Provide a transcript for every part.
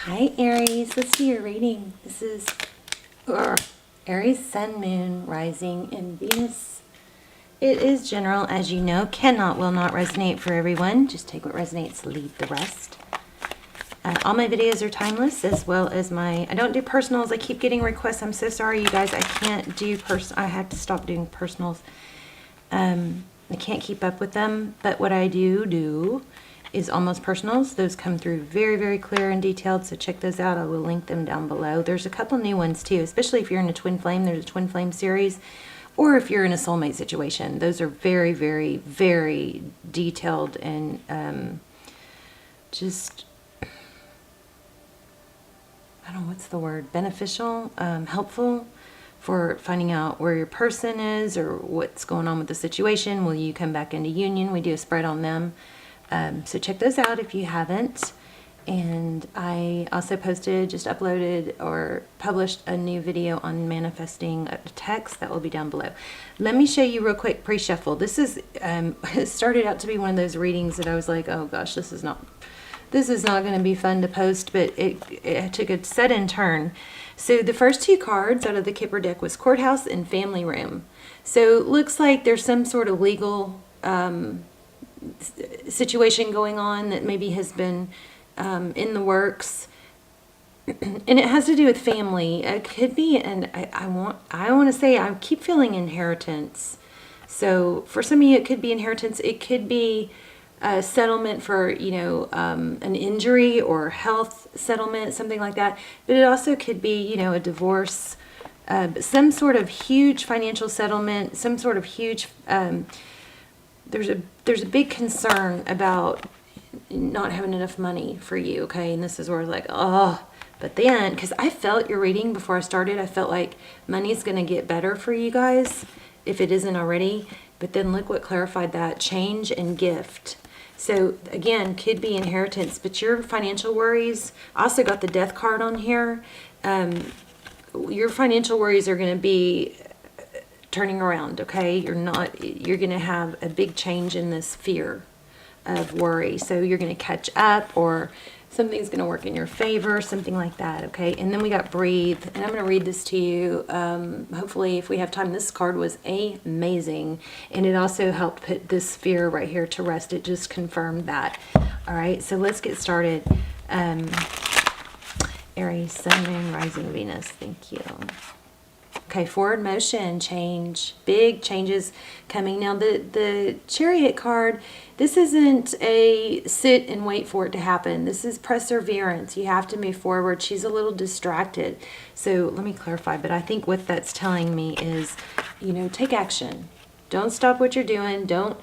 Hi Aries, let's do your reading. This is Aries Sun, Moon, Rising, and Venus. It is general, as you know, will not resonate for everyone. Just take what resonates, leave the rest. All my videos are timeless, as well as I don't do personals. I keep getting requests. I'm so sorry, you guys. I can't do I have to stop doing personals. I can't keep up with them, but what I do is almost personals. Those come through very, very clear and detailed, so check those out. I will link them down below. There's a couple new ones too, especially if you're in a twin flame. There's a twin flame series, or if you're in a soulmate situation. Those are very, very, very detailed and just, I don't know, what's the word, beneficial, helpful for finding out where your person is or what's going on with the situation. Will you come back into union? We do a spread on them. So check those out if you haven't. And I also just uploaded or published a new video on manifesting a text that will be down below. Let me show you real quick pre-shuffle. This is, it started out to be one of those readings that I was like, oh gosh, this is not going to be fun to post, but it took a sudden turn. So the first two cards out of the Kipper deck was Courthouse and Family Room. So it looks like there's some sort of legal situation going on that maybe has been in the works, and it has to do with family. It could be, and I want to say, I keep feeling inheritance. So for some of you, it could be inheritance. It could be a settlement for, an injury or health settlement, something like that. But it also could be, a divorce, some sort of huge financial settlement, some sort of huge. There's a big concern about not having enough money for you, okay? And this is where like, oh, but then, because I felt your reading before I started, I felt like money's going to get better for you guys if it isn't already. But then look what clarified that: change and gift. So again, could be inheritance, but your financial worries, I also got the Death card on here. Your financial worries are going to be turning around, okay? You're going to have a big change in this fear of worry. So you're going to catch up, or something's going to work in your favor, something like that, okay? And then we got Breathe, and I'm going to read this to you. Hopefully, if we have time. This card was amazing, and it also helped put this fear right here to rest. It just confirmed that. All right, so let's get started. Aries, Sun, Moon, Rising, Venus. Thank you. Okay, forward motion, change, big changes coming. Now the Chariot card, this isn't a sit and wait for it to happen. This is perseverance. You have to move forward. She's a little distracted. So let me clarify, but I think what that's telling me is, take action. Don't stop what you're doing. Don't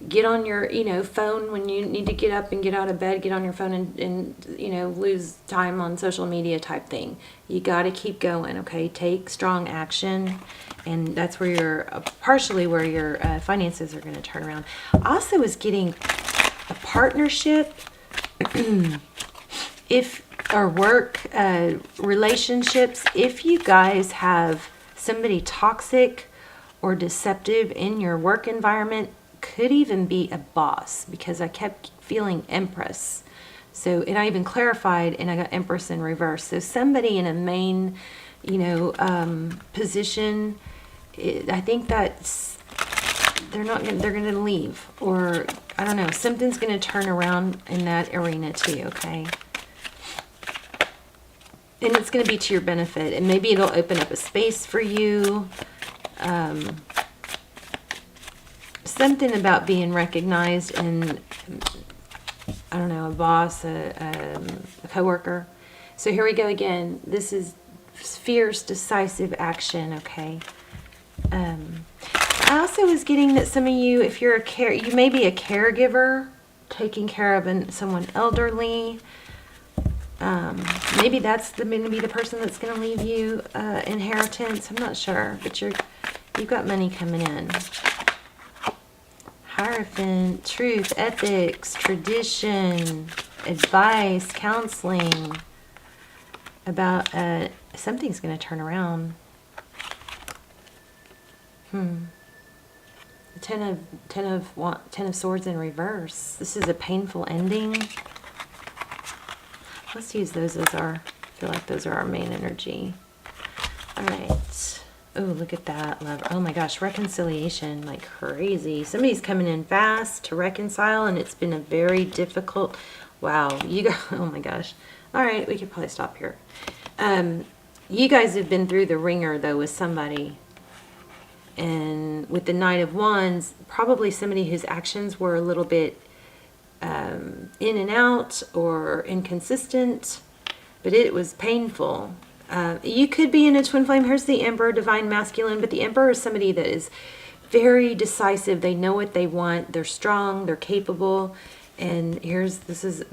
get on your, phone when you need to get up and get out of bed. Get on your phone and lose time on social media type thing. You got to keep going, okay? Take strong action, and that's where partially where your finances are going to turn around. Also is getting a partnership, work relationships. If you guys have somebody toxic or deceptive in your work environment, could even be a boss, because I kept feeling Empress. So, and I even clarified, and I got Empress in reverse. So somebody in a main, position, I think that's, they're going to leave, or I don't know, something's going to turn around in that arena too, okay? And it's going to be to your benefit, and maybe it'll open up a space for you. Something about being recognized, and I don't know, a boss, a coworker. So here we go again. This is fierce, decisive action, okay? I also was getting that some of you, if you're you may be a caregiver, taking care of someone elderly. Maybe that's going to be the person that's going to leave you inheritance. I'm not sure, but you've got money coming in. Hierophant, truth, ethics, tradition, advice, counseling about something's going to turn around. The Ten of Swords in reverse. This is a painful ending. let's use those as our, I feel like those are our main energy. All right. Oh, look at that, love. Oh my gosh, reconciliation like crazy. Somebody's coming in fast to reconcile, and it's been a very difficult, wow, you guys, oh my gosh. All right, we could probably stop here. You guys have been through the ringer, though, with somebody. And with the Knight of Wands, probably somebody whose actions were a little bit in and out or inconsistent, but it was painful. You could be in a twin flame. Here's the Emperor, divine masculine, but the Emperor is somebody that is very decisive. They know what they want. They're strong. They're capable. And this is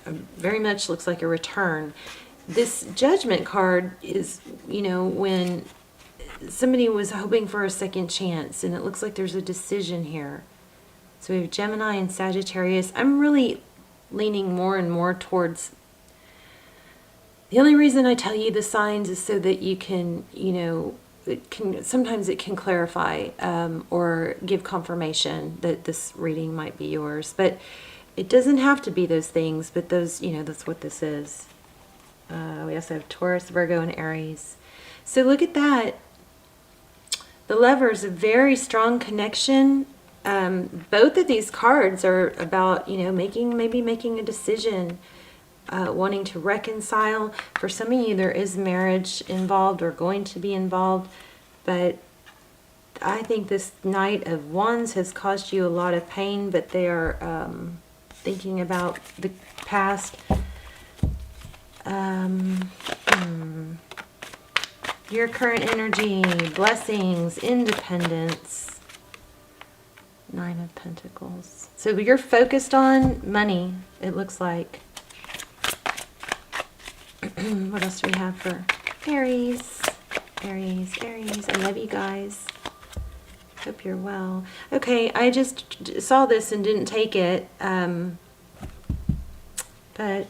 very much looks like a return. This Judgment card is, you know, when somebody was hoping for a second chance, and it looks like there's a decision here. So we have Gemini and Sagittarius. I'm really leaning more and more towards, the only reason I tell you the signs is so that you can, you know, sometimes it can clarify or give confirmation that this reading might be yours. But it doesn't have to be those things, but those, you know, that's what this is. We also have Taurus, Virgo, and Aries. So look at that. The Lover's a very strong connection. Both of these cards are about, you know, maybe making a decision, wanting to reconcile. For some of you, there is marriage involved or going to be involved, but I think this Knight of Wands has caused you a lot of pain, but they are thinking about the past. Your current energy, blessings, independence. Nine of Pentacles. So you're focused on money, it looks like. What else do we have for Aries? Aries. I love you guys. Hope you're well. Okay, I just saw this and didn't take it. But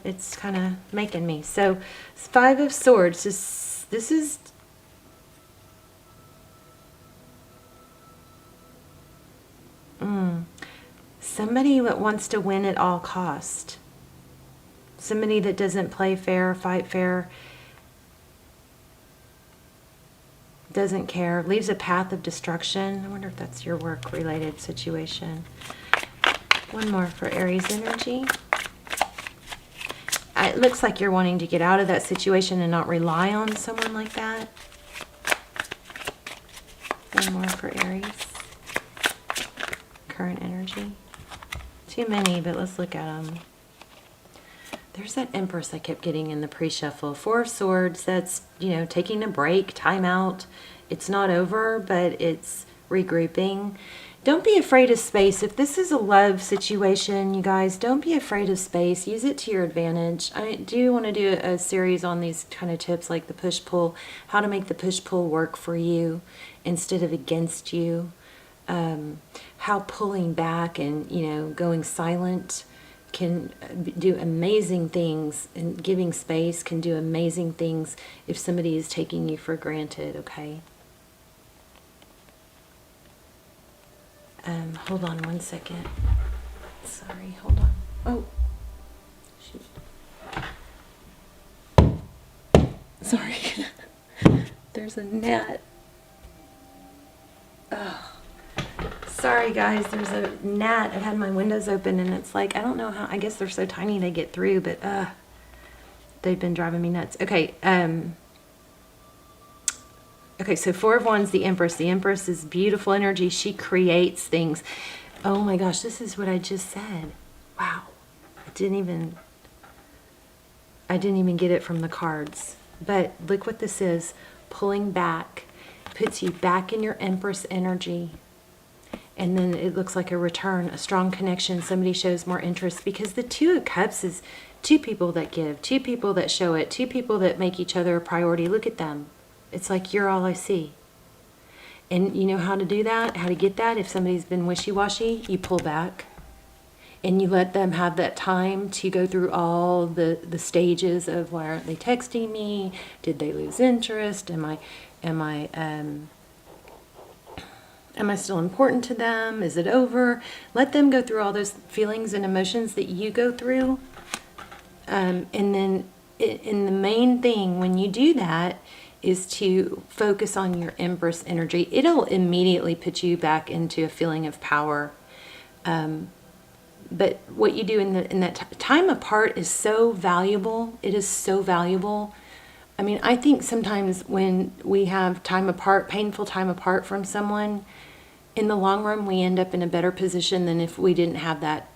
it's kind of making me. So, Five of Swords. This is somebody that wants to win at all cost. Somebody that doesn't play fair, fight fair, doesn't care, leaves a path of destruction. I wonder if that's your work-related situation. One more for Aries energy. It looks like you're wanting to get out of that situation and not rely on someone like that. One more for Aries. Current energy. Too many, but let's look at them. There's that Empress I kept getting in the pre-shuffle. Four of Swords, that's, you know, taking a break, time out. It's not over, but it's regrouping. Don't be afraid of space. If this is a love situation, you guys, don't be afraid of space. Use it to your advantage. I do want to do a series on these kind of tips, like the push-pull, how to make the push-pull work for you instead of against you. How pulling back and, you know, going silent can do amazing things, and giving space can do amazing things if somebody is taking you for granted, okay? Hold on one second. Sorry, hold on. Oh, shoot. Sorry. There's a gnat. Oh. Sorry guys, there's a gnat. I had my windows open and it's like, I don't know how, I guess they're so tiny they get through, but they've been driving me nuts. Okay, okay, so Four of Wands, the Empress. The Empress is beautiful energy. She creates things. Oh my gosh, this is what I just said. Wow. I didn't even get it from the cards. But look what this is. Pulling back. Puts you back in your Empress energy. And then it looks like a return, a strong connection. Somebody shows more interest, because the Two of Cups is two people that give, two people that show it, two people that make each other a priority. Look at them. It's like, you're all I see. And you know how to do that, how to get that? If somebody's been wishy-washy, you pull back. And you let them have that time to go through all the stages of, why aren't they texting me? Did they lose interest? Am I still important to them? Is it over? Let them go through all those feelings and emotions that you go through. And then in the main thing when you do that is to focus on your Empress energy. It'll immediately put you back into a feeling of power. But what you do in that time apart is so valuable. It is so valuable. I mean, I think sometimes when we have time apart, painful time apart from someone, in the long run, we end up in a better position than if we didn't have that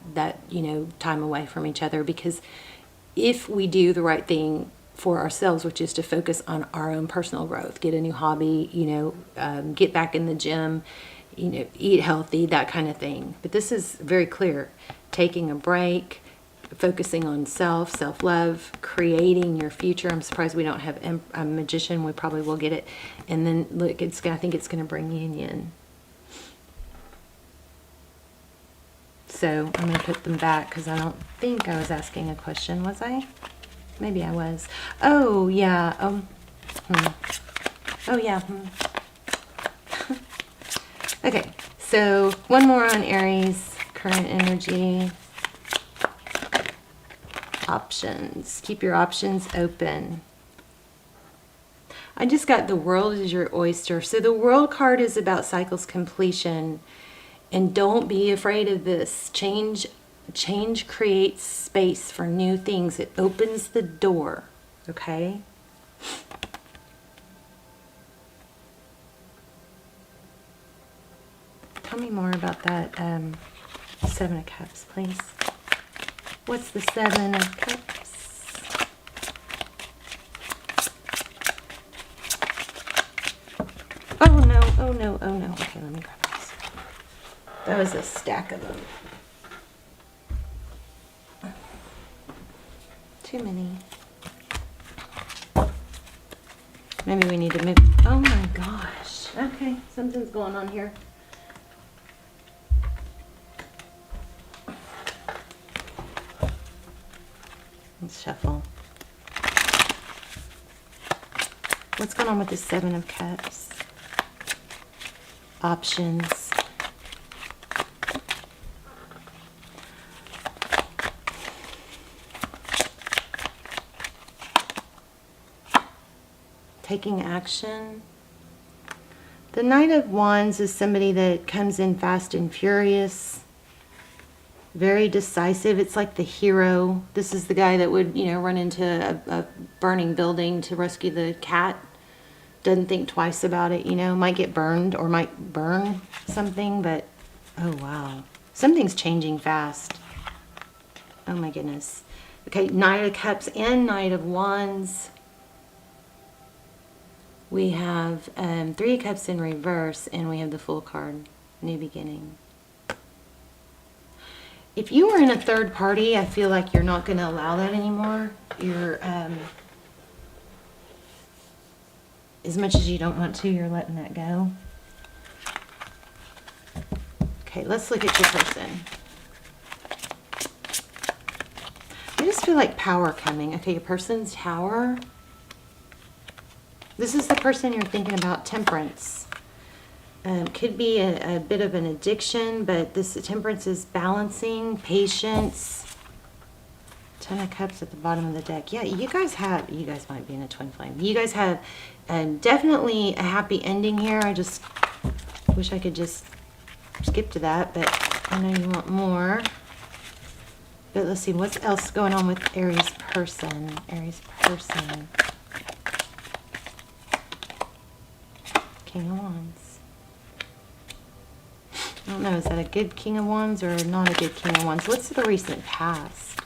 time away from each other. Because if we do the right thing for ourselves, which is to focus on our own personal growth, get a new hobby, get back in the gym, eat healthy, that kind of thing. But this is very clear. Taking a break, focusing on self-love, creating your future. I'm surprised we don't have a magician. We probably will get it. And then look, I think it's going to bring union. So I'm going to put them back because I don't think I was asking a question, was I? Maybe I was. Oh, yeah. Oh, yeah. Okay, so one more on Aries, current energy. Options. Keep your options open. I just got the world is your oyster. So the world card is about cycles completion. And don't be afraid of this. Change creates space for new things. It opens the door. Okay? Tell me more about that Seven of Cups, please. What's the Seven of Cups? Oh no, oh no, oh no. Okay, let me grab this. That was a stack of them. Too many. Maybe we need to move. Oh my gosh. Okay, something's going on here. Let's shuffle. What's going on with the Seven of Cups? Options. Taking action. The Knight of Wands is somebody that comes in fast and furious. Very decisive. It's like the hero. This is the guy that would, run into a burning building to rescue the cat. Doesn't think twice about it, Might get burned or might burn something, but oh wow. Something's changing fast. Oh my goodness. Okay, Knight of Cups and Knight of Wands. We have Three of Cups in reverse, and we have the Fool card. New beginning. If you are in a third party, I feel like you're not going to allow that anymore. You're, as much as you don't want to, you're letting that go. Okay, let's look at your person. I just feel like power coming. Okay, your person's Tower. This is the person you're thinking about, Temperance. Could be a bit of an addiction, but this Temperance is balancing, patience. Ten of Cups at the bottom of the deck. Yeah, you guys might be in a twin flame. You guys have definitely a happy ending here. I just wish I could just skip to that, but I know you want more. But let's see, what's else going on with Aries person? Aries person. King of Wands. I don't know, is that a good King of Wands or not a good King of Wands? What's the recent past?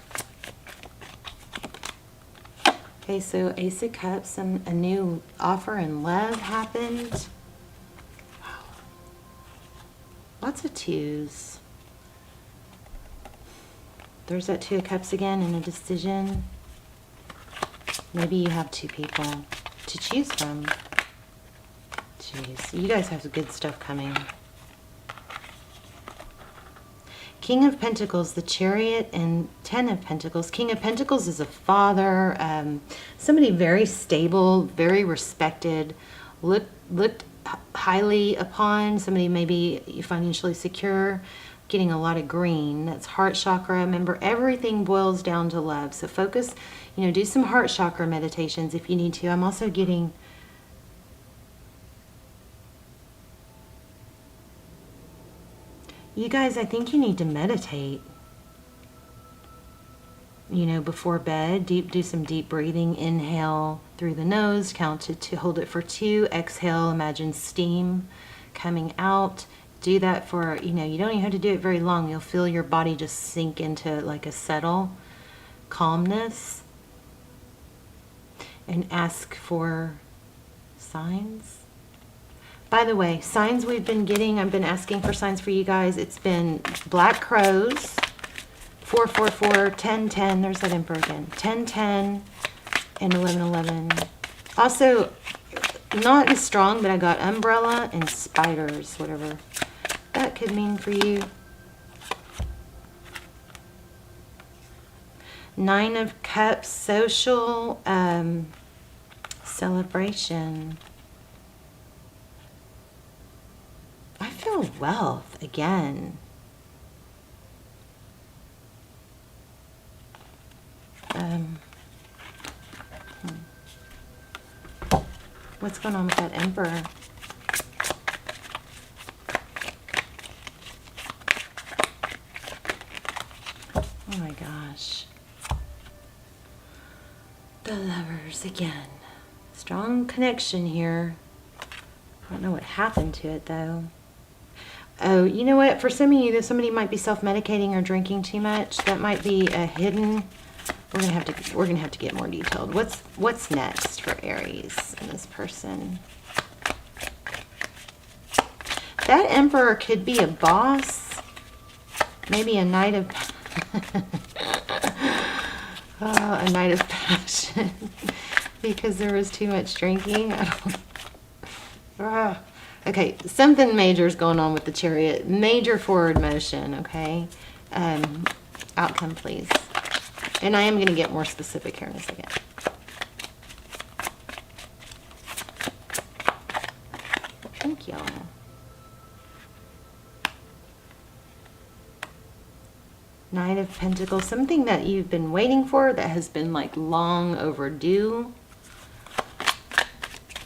Okay, so Ace of Cups, a new offer in love happened. Wow. Lots of twos. There's that Two of Cups again in a decision. Maybe you have two people to choose from. Jeez, you guys have good stuff coming. King of Pentacles, the Chariot, and Ten of Pentacles. King of Pentacles is a father, somebody very stable, very respected, looked highly upon, somebody maybe financially secure. getting a lot of green. That's heart chakra. Remember, everything boils down to love. So focus, you know, do some heart chakra meditations if you need to. I'm also getting... You guys, I think you need to meditate. You know, before bed, do some deep breathing. Inhale through the nose, count to 2, hold it for 2. Exhale, imagine steam coming out. Do that for, you know, you don't even have to do it very long. You'll feel your body just sink into like a settle, calmness. And ask for signs. By the way, signs we've been getting, I've been asking for signs for you guys. It's been black crows, 444, 1010, there's that Emperor again, 1010, and 1111. Also, not as strong, but I got umbrella and spiders, whatever that could mean for you. 9 of Cups, social celebration. I feel wealth again. What's going on with that Emperor? Oh my gosh. The Lovers again. Strong connection here. I don't know what happened to it though. Oh, you know what? For some of you, somebody might be self-medicating or drinking too much. That might be a hidden. We're gonna have to get more detailed. What's next for Aries and this person? That Emperor could be a boss, maybe a knight of a knight of passion because there was too much drinking. Okay, something major is going on with the Chariot. Major forward motion, okay? Outcome, please. And I am going to get more specific here in a second. Thank y'all. Knight of Pentacles. Something that you've been waiting for that has been like long overdue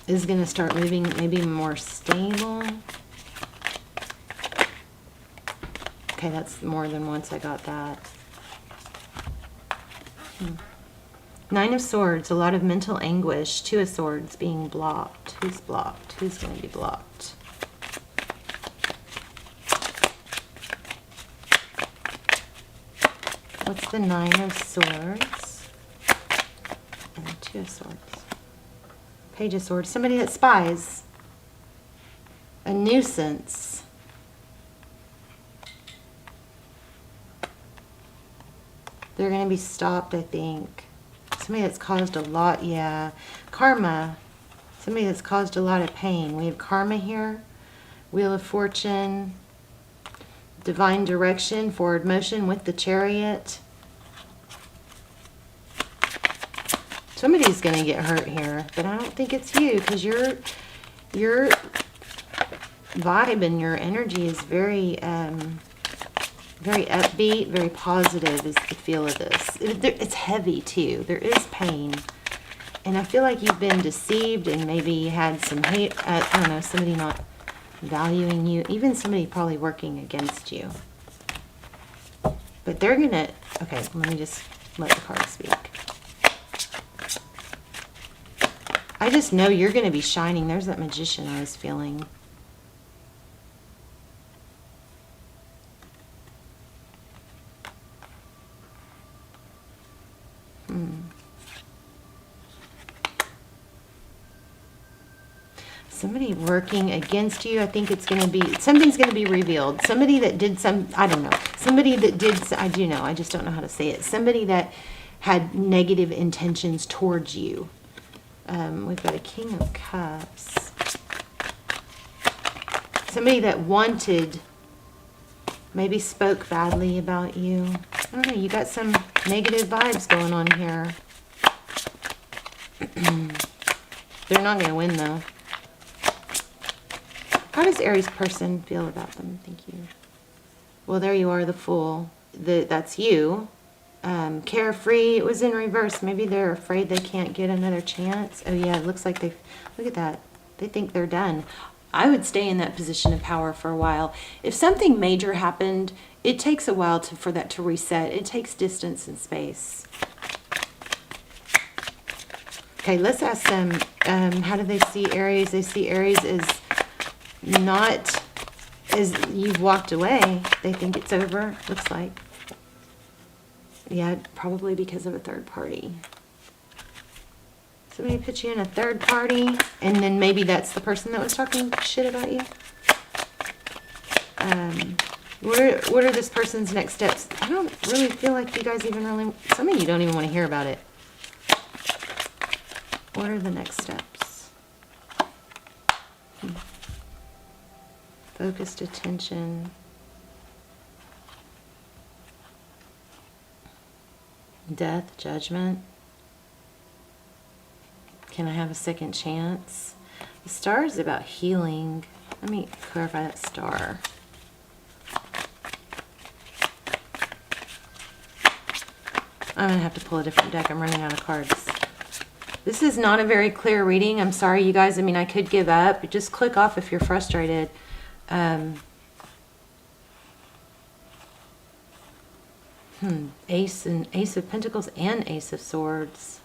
is going to start moving, maybe more stable. Okay, that's more than once I got that. 9 of Swords, a lot of mental anguish. 2 of Swords being blocked. Who's blocked? Who's going to be blocked? What's the 9 of Swords? And the 2 of Swords. Page of Swords. Somebody that spies. A nuisance. They're going to be stopped, I think. Somebody that's caused a lot, yeah. Karma. Somebody that's caused a lot of pain. We have karma here. Wheel of Fortune. Divine direction, forward motion with the Chariot. Somebody's going to get hurt here, but I don't think it's you because your vibe and your energy is very very upbeat, very positive is the feel of this. It's heavy too. There is pain. And I feel like you've been deceived and maybe had some hate. I don't know, somebody not valuing you. Even somebody probably working against you. But they're going to... Okay, let me just let the cards speak. I just know you're going to be shining. There's that Magician I was feeling. Somebody working against you. I think it's going to be, something's going to be revealed. Somebody that did some, I don't know. Somebody that did, I do know, I just don't know how to say it. Somebody that had negative intentions towards you. We've got a King of Cups. Somebody that wanted, maybe spoke badly about you. I don't know, you got some negative vibes going on here. They're not going to win though. How does Aries person feel about them? Thank you. Well, there you are, the Fool. That's you. Carefree, it was in reverse. Maybe they're afraid they can't get another chance. Oh yeah, it looks like look at that. They think they're done. I would stay in that position of power for a while. If something major happened, it takes a while for that to reset. It takes distance and space. Okay, let's ask them, how do they see Aries? They see Aries as not, as you've walked away. They think it's over, looks like. Yeah, probably because of a third party. Somebody put you in a third party, and then maybe that's the person that was talking shit about you. What are this person's next steps? I don't really feel like you guys even really, some of you don't even want to hear about it. What are the next steps? Focused attention. Death, judgment. Can I have a second chance? The star is about healing. Let me clarify that star. I'm going to have to pull a different deck. I'm running out of cards. This is not a very clear reading. I'm sorry, you guys. I mean, I could give up. Just click off if you're frustrated. Ace of Pentacles and Ace of Swords.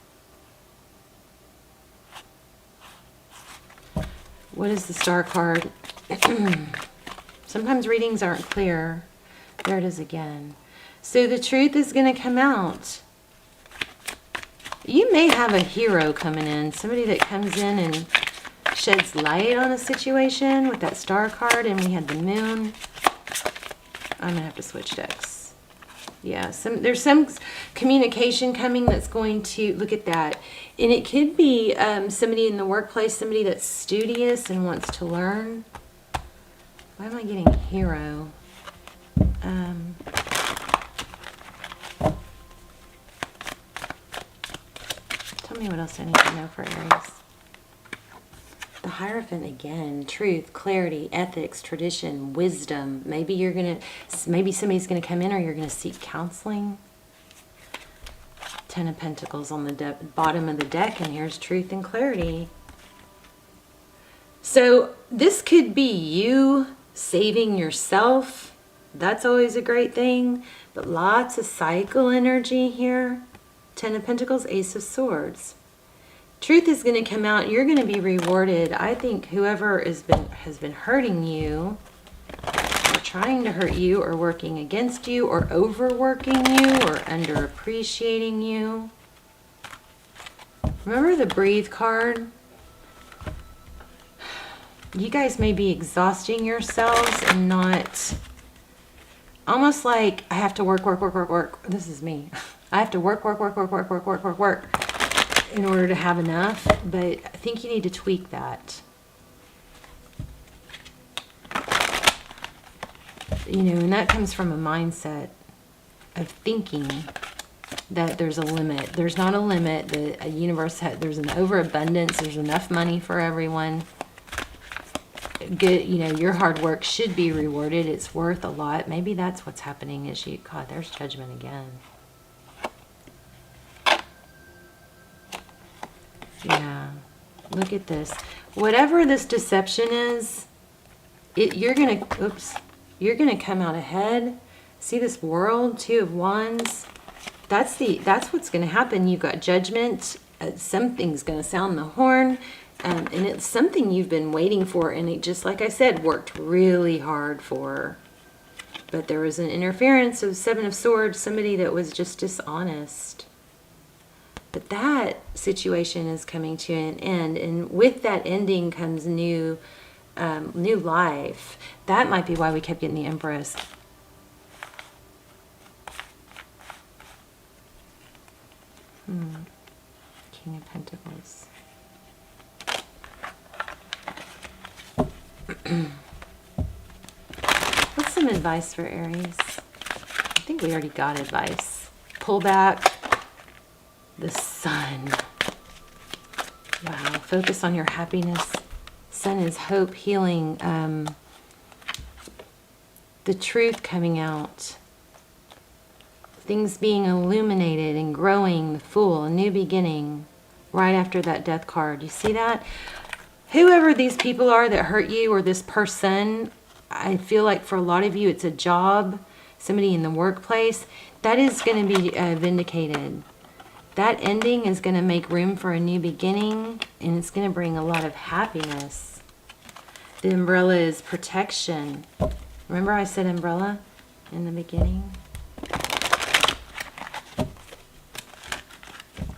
What is the star card? Sometimes readings aren't clear. There it is again. So the truth is going to come out. You may have a hero coming in. Somebody that comes in and sheds light on a situation with that star card. And we had the moon. I'm going to have to switch decks. Yeah, there's some communication coming that's going to, look at that. And it could be somebody in the workplace, somebody that's studious and wants to learn. Why am I getting hero? Tell me what else I need to know for Aries. The Hierophant again. Truth, clarity, ethics, tradition, wisdom. Maybe somebody's gonna come in, or you're gonna seek counseling. Ten of Pentacles on the bottom of the deck, and here's truth and clarity. So this could be you saving yourself. That's always a great thing. But lots of cycle energy here. Ten of Pentacles, Ace of Swords. Truth is going to come out. You're going to be rewarded. I think whoever has been hurting you, or trying to hurt you, or working against you, or overworking you, or underappreciating you. Remember the Breathe card? You guys may be exhausting yourselves and not, almost like I have to work. This is me. I have to work in order to have enough, but I think you need to tweak that. You know, and that comes from a mindset of thinking that there's a limit. There's not a limit. The universe there's an overabundance. There's enough money for everyone. Good, you know, your hard work should be rewarded. It's worth a lot. Maybe that's what's happening. Is God, there's judgment again. Yeah, look at this. Whatever this deception is, you're gonna come out ahead. See this World, Two of Wands. That's what's gonna happen. You've got judgment. Something's gonna sound the horn, and it's something you've been waiting for, and it, just like I said, worked really hard for. But there was an interference of Seven of Swords. Somebody that was just dishonest. But that situation is coming to an end, and with that ending comes new life. That might be why we kept getting the Empress. King of Pentacles. What's some advice for Aries? I think we already got advice. Pull back. The Sun. Wow. Focus on your happiness. Sun is hope, healing. the truth coming out. Things being illuminated and growing, the Fool, a new beginning, right after that Death card. You see that? Whoever these people are that hurt you, or this person, I feel like for a lot of you it's a job, somebody in the workplace, that is going to be vindicated. That ending is going to make room for a new beginning, and it's going to bring a lot of happiness. The umbrella is protection. Remember I said umbrella in the beginning?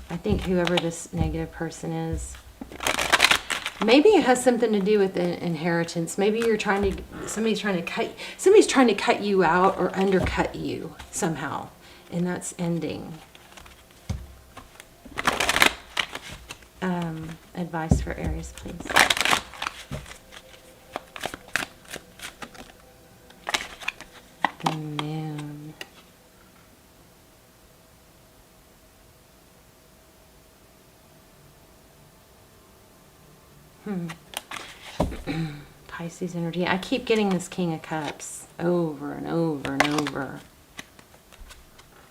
I think whoever this negative person is, maybe it has something to do with the inheritance. Maybe you're somebody's trying to cut you out or undercut you somehow, and that's ending. Advice for Aries, please. The Moon. Pisces energy. I keep getting this King of Cups over and over and over.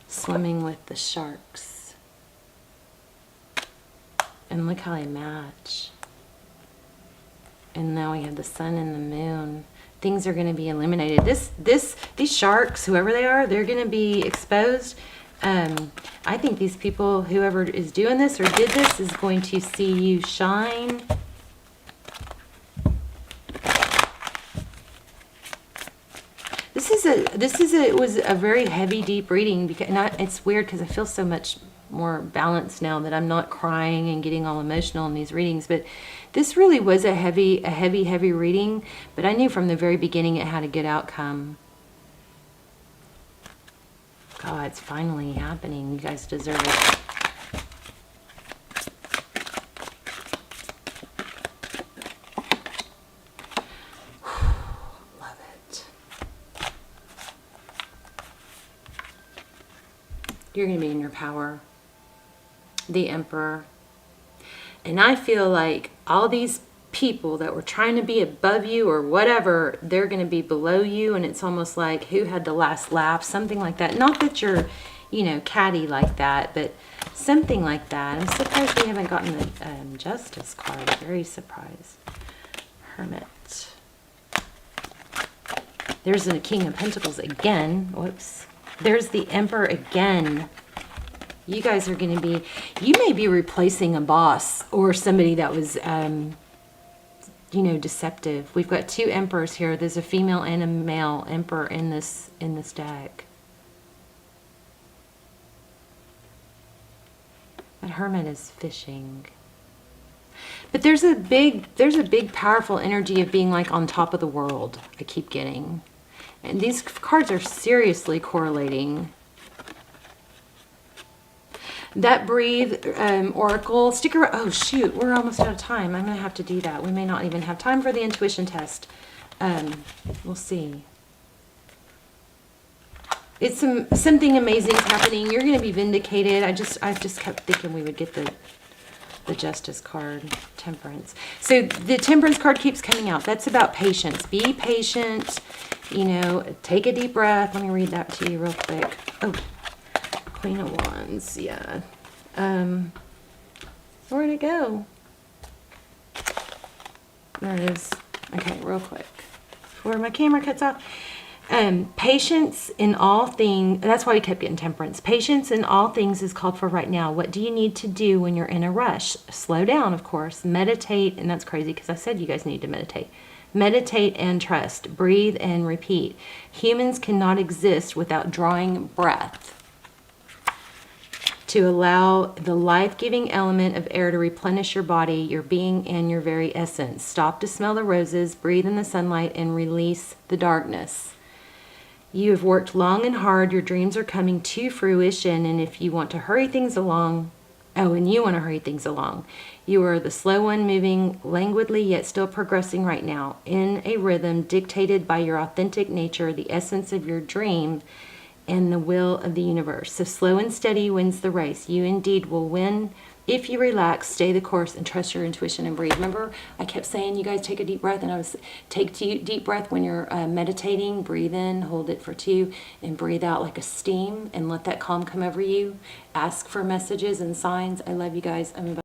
Swimming with the sharks. And look how they match. And now we have the Sun and the Moon. Things are going to be eliminated. These sharks, whoever they are, they're going to be exposed. I think these people, whoever is doing this or did this, is going to see you shine. It was a very heavy, deep reading, because it's weird because I feel so much more balanced now that I'm not crying and getting all emotional in these readings. But this really was a heavy reading. But I knew from the very beginning it had a good outcome. God, it's finally happening. You guys deserve it. You're going to be in your power. The Emperor. And I feel like all these people that were trying to be above you or whatever, they're going to be below you. And it's almost like who had the last laugh, something like that. Not that you're, catty like that, but something like that. I'm surprised we haven't gotten the Justice card. Very surprised. Hermit. There's the King of Pentacles again. Whoops. There's the Emperor again. You guys are going to be, you may be replacing a boss or somebody that was, deceptive. We've got two Emperors here. There's a female and a male Emperor in this deck. That Hermit is fishing. But there's a big powerful energy of being like on top of the world. I keep getting. And these cards are seriously correlating. That Breathe Oracle, stick around. Oh shoot, we're almost out of time. I'm going to have to do that. We may not even have time for the intuition test. We'll see. It's something amazing is happening. You're going to be vindicated. I just kept thinking we would get the Justice card, Temperance. So the Temperance card keeps coming out. That's about patience. Be patient. Take a deep breath. Let me read that to you real quick. Oh, Queen of Wands. Yeah. Where'd it go? There it is. Okay, real quick. Before my camera cuts off. Patience in all things. That's why we kept getting Temperance. Patience in all things is called for right now. What do you need to do when you're in a rush? Slow down, of course. Meditate. And that's crazy because I said you guys need to meditate. Meditate and trust. Breathe and repeat. Humans cannot exist without drawing breath to allow the life-giving element of air to replenish your body, your being, and your very essence. Stop to smell the roses, breathe in the sunlight, and release the darkness. You have worked long and hard. Your dreams are coming to fruition, and if you want to hurry things along, you are the slow one, moving languidly yet still progressing right now in a rhythm dictated by your authentic nature, the essence of your dream, and the will of the universe. So slow and steady wins the race. You indeed will win If you relax, stay the course, and trust your intuition and breathe. Remember, I kept saying, you guys take a deep breath, and I was take deep breath when you're meditating. Breathe in, hold it for 2, and breathe out like a steam, and let that calm come over you. Ask for messages and signs. I love you guys. I'm about